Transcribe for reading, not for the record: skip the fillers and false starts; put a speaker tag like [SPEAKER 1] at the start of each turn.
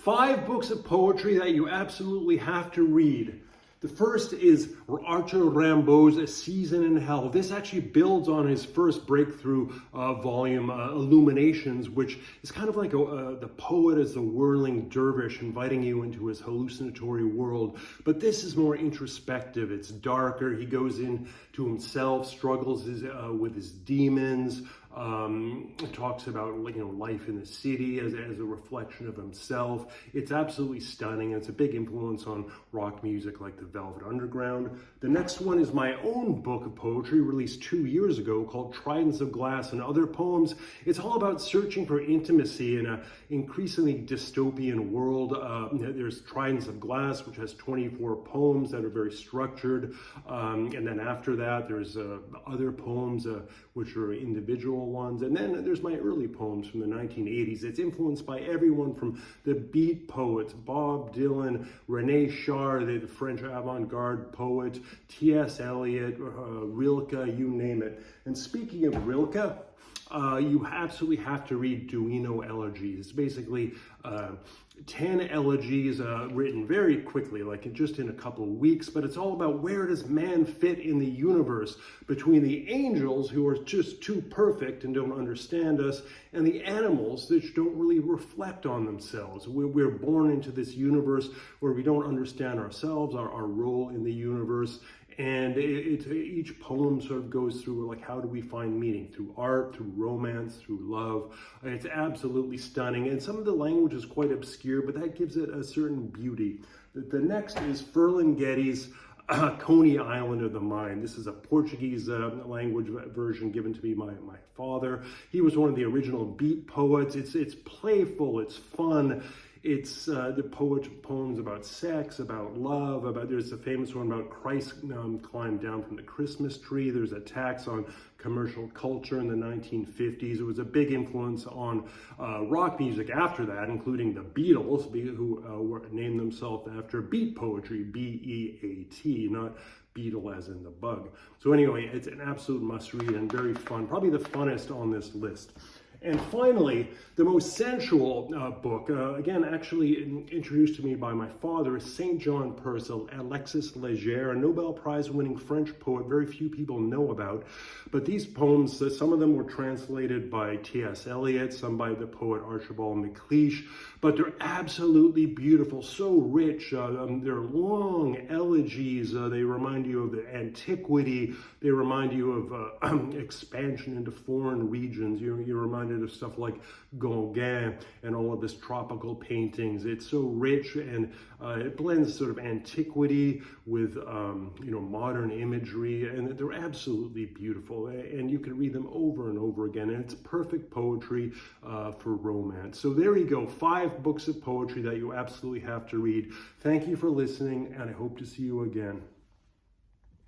[SPEAKER 1] 5 books of poetry that you absolutely have to read. The first is Arthur Rimbaud's A Season in Hell. This actually builds on his first breakthrough volume, Illuminations, which is kind of like the poet as the whirling dervish inviting you into his hallucinatory world. But this is more introspective. It's darker. He goes into himself, struggles with his demons, talks about life in the city as a reflection of himself. It's absolutely stunning. It's a big influence on rock music like the Velvet Underground. The next one is my own book of poetry released 2 years ago called Tridents of Glass and Other Poems. It's all about searching for intimacy in an increasingly dystopian world. There's Tridents of Glass, which has 24 poems that are very structured. And then after that, there's other poems which are individual ones. And then there's my early poems from the 1980s. It's influenced by everyone from the beat poets, Bob Dylan, René Char, the French avant-garde poet, T.S. Eliot, Rilke, you name it. And speaking of Rilke, you absolutely have to read Duino Elegies. It's basically 10 elegies written very quickly, like just in a couple of weeks, but it's all about where does man fit in the universe between the angels who are just too perfect and don't understand us, and the animals that don't really reflect on themselves. We're born into this universe where we don't understand ourselves, our role in the universe. And each poem sort of goes through like, how do we find meaning? Through art, through romance, through love. It's absolutely stunning. And some of the language is quite obscure, but that gives it a certain beauty. The next is Ferlinghetti's Coney Island of the Mind. This is a Portuguese language version given to me by my father. He was one of the original beat poets. It's playful, it's fun. It's the poems about sex, about love, there's a famous one about Christ climbed down from the Christmas tree. There's attacks on commercial culture in the 1950s. It was a big influence on rock music after that, including the Beatles, who named themselves after beat poetry, B-E-A-T, not beetle as in the bug. So anyway, it's an absolute must read and very fun, probably the funnest on this list. And finally, the most sensual book, again, actually introduced to me by my father, is St. John Perse, Alexis Leger, a Nobel Prize-winning French poet very few people know about. But these poems, some of them were translated by T.S. Eliot, some by the poet Archibald MacLeish, but they're absolutely beautiful, so rich. They're long elegies. They remind you of the antiquity. They remind you of expansion into foreign regions. You're reminded of stuff like Gauguin and all of this tropical paintings. It's so rich, and it blends sort of antiquity with modern imagery, and they're absolutely beautiful. And you can read them over and over again, and it's perfect poetry for romance. So there you go, 5 books of poetry that you absolutely have to read. Thank you for listening, and I hope to see you again.